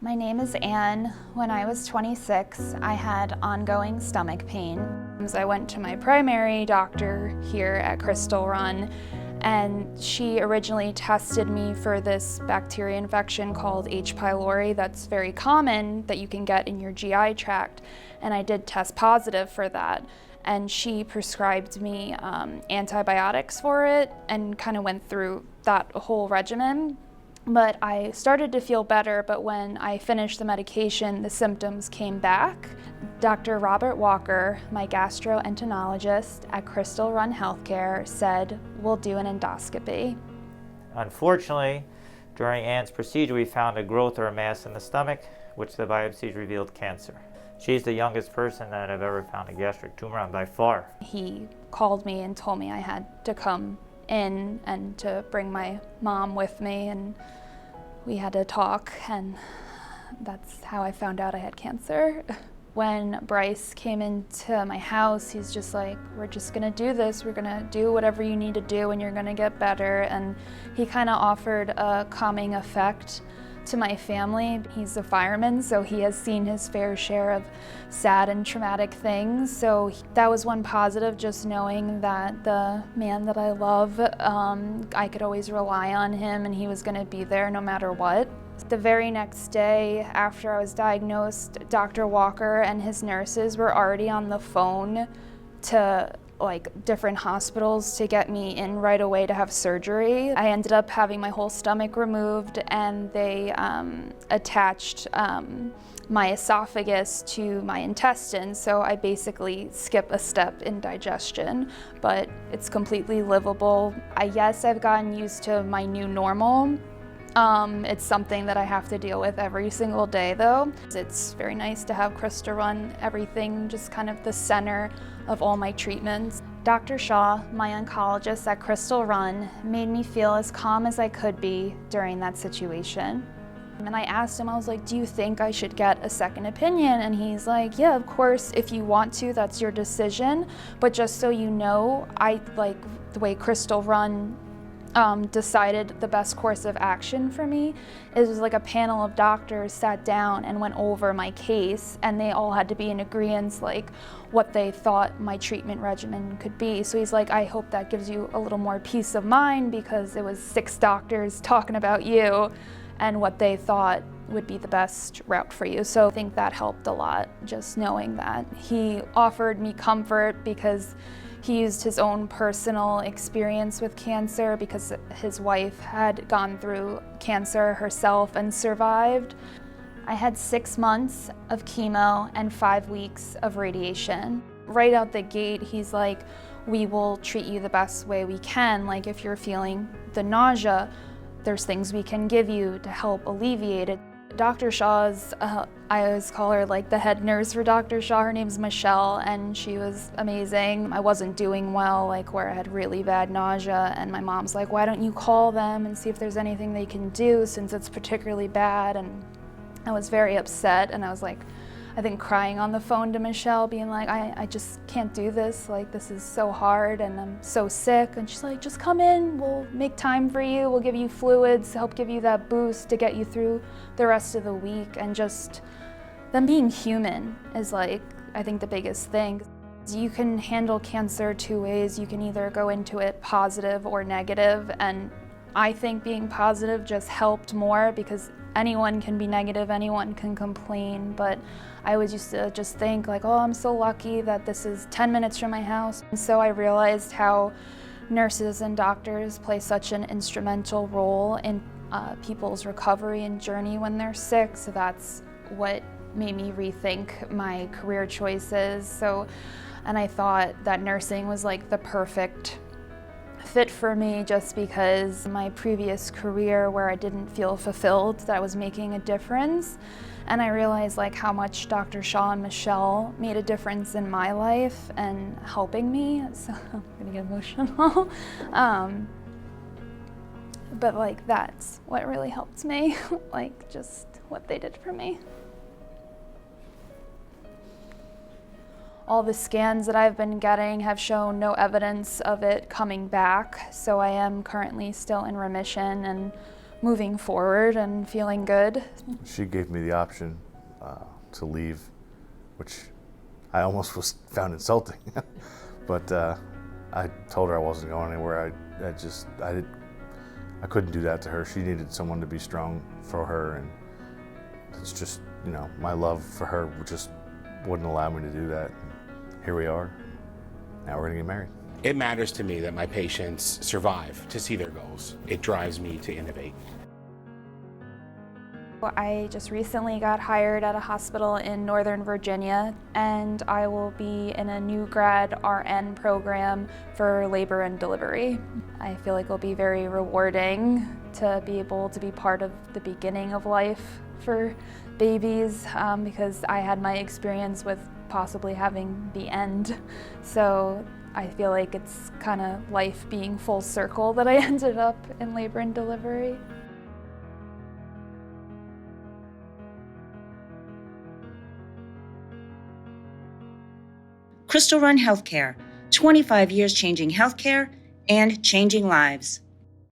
My name is Anne. When I was 26, I had ongoing stomach pain. I went to my primary doctor here at Crystal Run, and she originally tested me for this bacteria infection called H. pylori that's very common that you can get in your GI tract, and I did test positive for that. And she prescribed me antibiotics for it and kind of went through that whole regimen. But I started to feel better, but when I finished the medication, the symptoms came back. Dr. Robert Walker, my gastroenterologist at Crystal Run Healthcare, said, "We'll do an endoscopy." Unfortunately, during Anne's procedure, we found a growth or a mass in the stomach, which the biopsies revealed cancer. She's the youngest person that I've ever found a gastric tumor on by far. He called me and told me I had to come in and to bring my mom with me, and we had to talk, and that's how I found out I had cancer. When Bryce came into my house, he's just like, "We're just gonna do this, we're gonna do whatever you need to do and you're gonna get better." And he kind of offered a calming effect to my family. He's a fireman, so he has seen his fair share of sad and traumatic things. So that was one positive, just knowing that the man that I love, I could always rely on him and he was gonna be there no matter what. The very next day after I was diagnosed, Dr. Walker and his nurses were already on the phone to different hospitals to get me in right away to have surgery. I ended up having my whole stomach removed, and they attached my esophagus to my intestines, so I basically skip a step in digestion, but it's completely livable. Yes, I've gotten used to my new normal. It's something that I have to deal with every single day though. It's very nice to have Crystal Run, everything just kind of the center of all my treatments. Dr. Shaw, my oncologist at Crystal Run, made me feel as calm as I could be during that situation. And I asked him, I was like, "Do you think I should get a second opinion?" And he's like, "Yeah, of course, if you want to, that's your decision. But just so you know, I like the way Crystal Run decided the best course of action for me. It was like a panel of doctors sat down and went over my case, and they all had to be in agreement like what they thought my treatment regimen could be." So he's like, "I hope that gives you a little more peace of mind, because it was 6 doctors talking about you and what they thought would be the best route for you." So I think that helped a lot, just knowing that he offered me comfort, because he used his own personal experience with cancer, because his wife had gone through cancer herself and survived. I had 6 months of chemo and 5 weeks of radiation. Right out the gate, he's like, "We will treat you the best way we can. Like, if you're feeling the nausea, there's things we can give you to help alleviate it." Dr. Shaw's, I always call her like the head nurse for Dr. Shaw. Her name's Michelle, and she was amazing. I wasn't doing well, where I had really bad nausea, and my mom's like, "Why don't you call them and see if there's anything they can do, since it's particularly bad?" And I was very upset, and I was like, I think crying on the phone to Michelle, being like, I just can't do this. This is so hard, and I'm so sick. And she's like, "Just come in, we'll make time for you. We'll give you fluids, help give you that boost to get you through the rest of the week." And just them being human is I think the biggest thing. You can handle cancer 2 ways. You can either go into it positive or negative. And I think being positive just helped more, because anyone can be negative, anyone can complain, but I always used to just think "Oh, I'm so lucky that this is 10 minutes from my house." And so I realized how nurses and doctors play such an instrumental role in people's recovery and journey when they're sick. So that's what made me rethink my career choices. And I thought that nursing was the perfect fit for me, just because my previous career, where I didn't feel fulfilled that I was making a difference, and I realized how much Dr. Shaw and Michelle made a difference in my life and helping me. So I'm gonna get emotional. But that's what really helped me, just what they did for me. All the scans that I've been getting have shown no evidence of it coming back, so I am currently still in remission, and moving forward and feeling good. She gave me the option to leave, which I almost found insulting. But I told her I wasn't going anywhere. I couldn't do that to her. She needed someone to be strong for her, and it's just, my love for her just wouldn't allow me to do that. Here we are. Now we're gonna get married. It matters to me that my patients survive to see their goals. It drives me to innovate. I just recently got hired at a hospital in Northern Virginia, and I will be in a new grad RN program for labor and delivery. I feel like it'll be very rewarding to be able to be part of the beginning of life for babies, because I had my experience with possibly having the end. So I feel like it's kind of life being full circle that I ended up in labor and delivery. Crystal Run Healthcare, 25 years changing healthcare and changing lives.